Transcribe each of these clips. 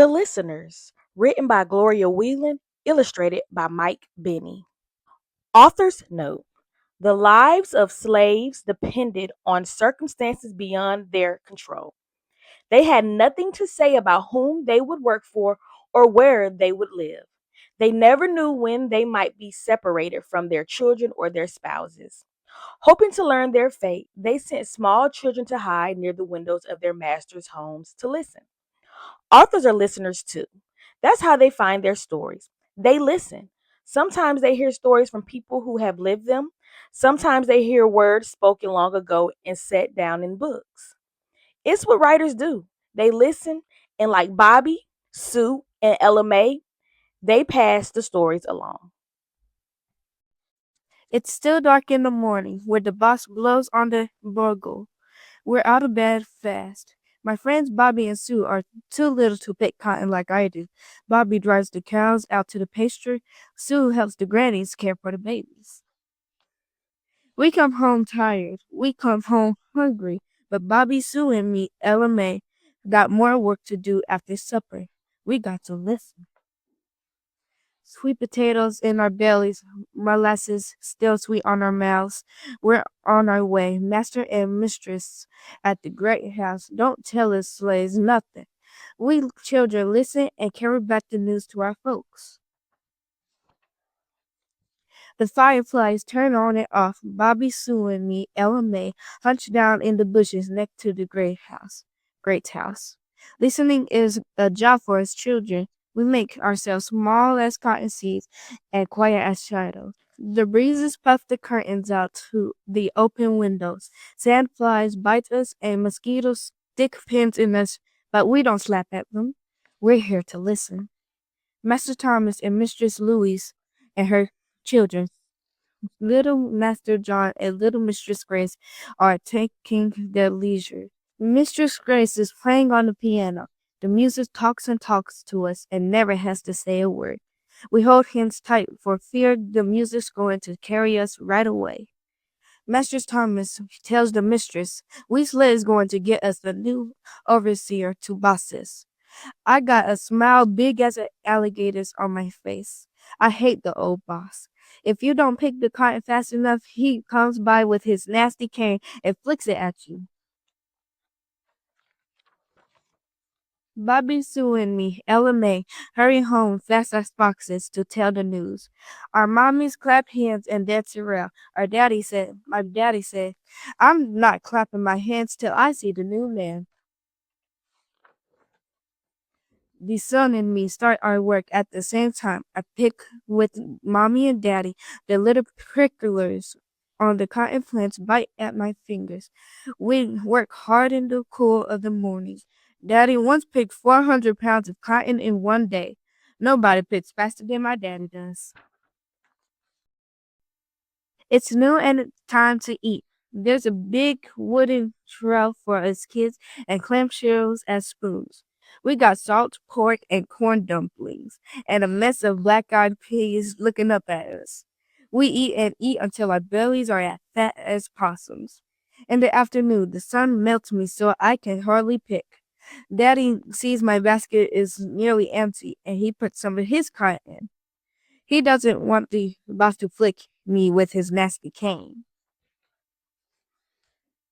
The Listeners, written by Gloria Whelan, illustrated by Mike Binney. Author's note: the lives of slaves depended on circumstances beyond their control. They had nothing to say about whom they would work for or where they would live. They never knew when they might be separated from their children or their spouses. Hoping to learn their fate, they sent small children to hide near the windows of their masters' homes to listen. Authors are listeners too. That's how they find their stories. They listen. Sometimes they hear stories from people who have lived them. Sometimes they hear words spoken long ago and set down in books. It's what writers do. They listen, and like Bobby, Sue, and Ella Mae, they pass the stories along. It's still dark in the morning, where the boss blows on the bugle. We're out of bed fast. My friends Bobby and Sue are too little to pick cotton like I do. Bobby drives the cows out to the pasture. Sue helps the grannies care for the babies. We come home tired. We come home hungry. But Bobby, Sue, and me, Ella May, got more work to do after supper. We got to listen. Sweet potatoes in our bellies, molasses still sweet on our mouths. We're on our way. Master and mistress at the great house don't tell us slaves nothing. We children listen and carry back the news to our folks. The fireflies turn on and off. Bobby, Sue, and me, Ella May, hunched down in the bushes next to the Great house. Listening is a job for us children. We make ourselves small as cotton seeds and quiet as shadows. The breezes puff the curtains out to the open windows. Sandflies bite us and mosquitoes stick pins in us, but we don't slap at them. We're here to listen. Master Thomas and Mistress Louise and her children, little Master John and little Mistress Grace, are taking their leisure. Mistress Grace is playing on the piano. The music talks and talks to us and never has to say a word. We hold hands tight for fear the music's going to carry us right away. Master Thomas tells the mistress, Weasley is going to get us a new overseer to boss us. I got a smile big as an alligator's on my face. I hate the old boss. If you don't pick the cotton fast enough, he comes by with his nasty cane and flicks it at you. Bobby, Sue, and me, Ella May, hurry home fast as foxes to tell the news. Our mommies clap hands and dance around. My daddy said, I'm not clapping my hands till I see the new man. The son and me start our work at the same time. I pick with mommy and daddy. The little pricklers on the cotton plants bite at my fingers. We work hard in the cool of the morning. Daddy once picked 400 pounds of cotton in one day. Nobody picks faster than my daddy does. It's noon and it's time to eat. There's a big wooden trough for us kids and clamshells as spoons. We got salt pork and corn dumplings and a mess of black-eyed peas looking up at us. We eat and eat until our bellies are as fat as possums. In the afternoon, the sun melts me so I can hardly pick. Daddy sees my basket is nearly empty and he puts some of his cotton in. He doesn't want the boss to flick me with his nasty cane.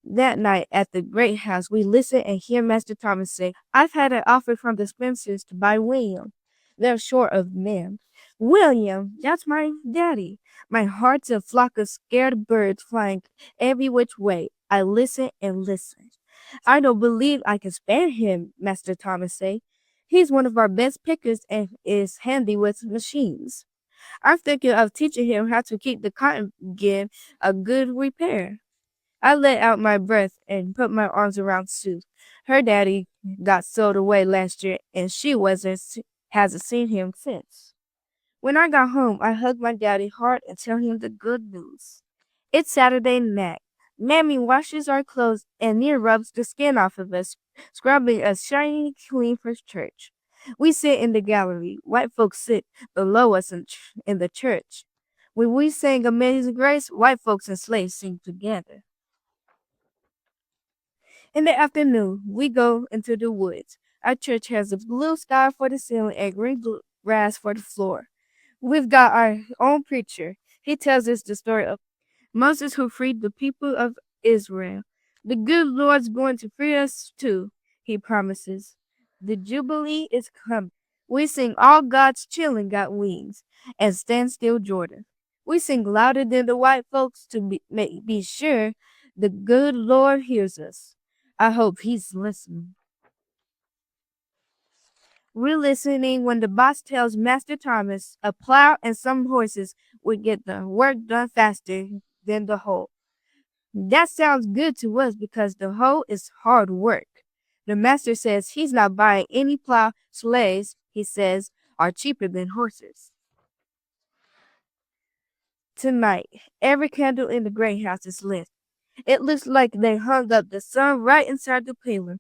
That night at the great house, we listen and hear Master Thomas say, I've had an offer from the Spencers to buy William. They're short of men. William, that's my daddy. My heart's a flock of scared birds flying every which way. I listen and listen. I don't believe I can spare him, Master Thomas say. He's one of our best pickers and is handy with machines. I'm thinking of teaching him how to keep the cotton gin a good repair. I let out my breath and put my arms around Sue. Her daddy got sold away last year and she hasn't seen him since. When I got home, I hugged my daddy hard and tell him the good news. It's Saturday night. Mammy washes our clothes and near rubs the skin off of us, scrubbing us shiny clean for church. We sit in the gallery. White folks sit below us in the church. When we sing Amazing Grace, white folks and slaves sing together. In the afternoon, we go into the woods. Our church has a blue sky for the ceiling and green grass for the floor. We've got our own preacher. He tells us the story of Moses who freed the people of Israel. The good Lord's going to free us too, he promises. The Jubilee is coming. We sing All God's Children Got Wings and Stand Still Jordan. We sing louder than the white folks to be sure the good Lord hears us. I hope he's listening. We're listening when the boss tells Master Thomas a plow and some horses would get the work done faster than the hoe. That sounds good to us because the hoe is hard work. The master says he's not buying any plow. Sleighs, he says, are cheaper than horses. Tonight, every candle in the great house is lit. It looks like they hung up the sun right inside the pillar.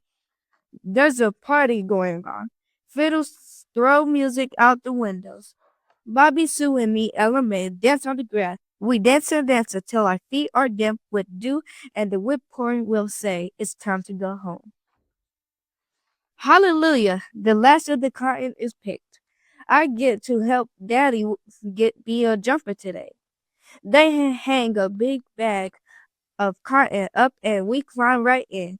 There's a party going on. Fiddles throw music out the windows. Bobby, Sue, and me, Ella May, dance on the grass. We dance and dance until our feet are damp with dew, and the whipcord will say, "It's time to go home." Hallelujah! The last of the cotton is picked. I get to help Daddy get be a jumper today. They hang a big bag of cotton up, and we climb right in.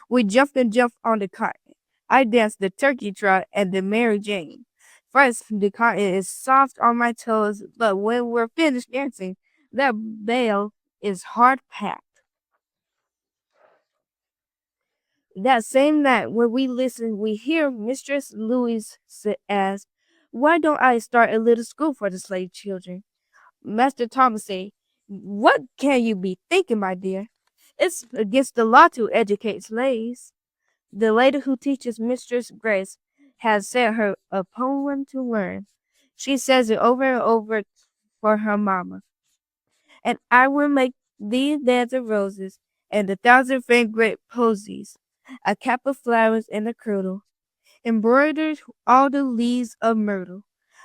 We jump and jump on the cotton. I dance the turkey trot and the Mary Jane. First, the cotton is soft on my toes, but when we're finished dancing, that bale is hard packed. That same night, when we listen, we hear Mistress Louise ask, "Why don't I start a little school for the slave children?" Master Thomas say, "What can you be thinking, my dear? It's against the law to educate slaves." The lady who teaches Mistress Grace has sent her a poem to learn. She says it over and over for her mamma. "And I will make thee beds of roses, and 1,000 fragrant posies, a cap of flowers and a kirtle, embroidered all the leaves of myrtle.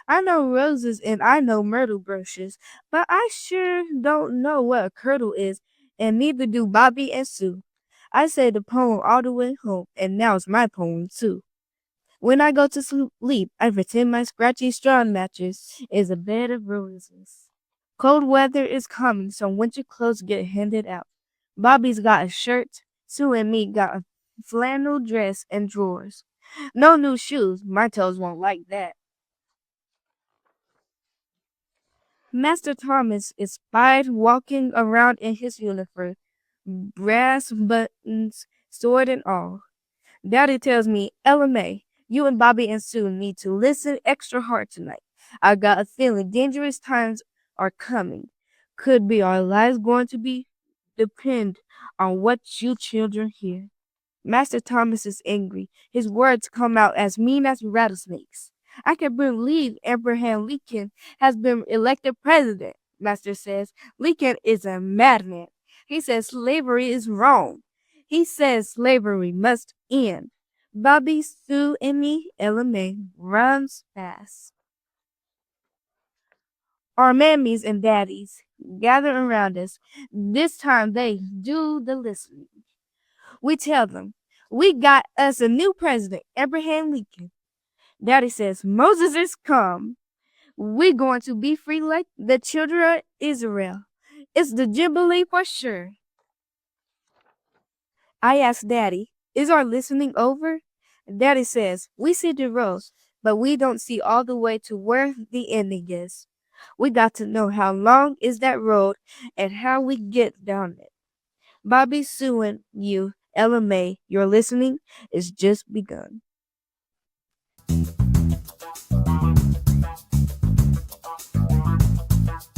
I know roses and I know myrtle brushes, but I sure don't know what a kirtle is, and neither do Bobby and Sue. I say the poem all the way home, and now it's my poem too. When I go to sleep, I pretend my scratchy straw mattress is a bed of roses. Cold weather is coming, so winter clothes get handed out. Bobby's got a shirt, Sue and me got a flannel dress and drawers. No new shoes, my toes won't like that. Master Thomas is spied walking around in his uniform, brass buttons, sword and all. Daddy tells me, "Ella May, you and Bobby and Sue need to listen extra hard tonight. I got a feeling dangerous times are coming. Could be our lives going to be depend on what you children hear." Master Thomas is angry. His words come out as mean as rattlesnakes. "I can believe Abraham Lincoln has been elected president," Master says. "Lincoln is a madman. He says slavery is wrong. He says slavery must end." Bobby, Sue, and me, Ella May, runs fast. Our mammies and daddies gather around us. This time they do the listening. We tell them, "We got us a new president, Abraham Lincoln." Daddy says, "Moses is come. We're going to be free like the children of Israel. It's the Jubilee for sure." I ask Daddy, "Is our listening over?" Daddy says, "We see the road, but we don't see all the way to where the ending is. We got to know how long is that road and how we get down it." Bobby, Sue, and you, Ella May, your listening is just begun.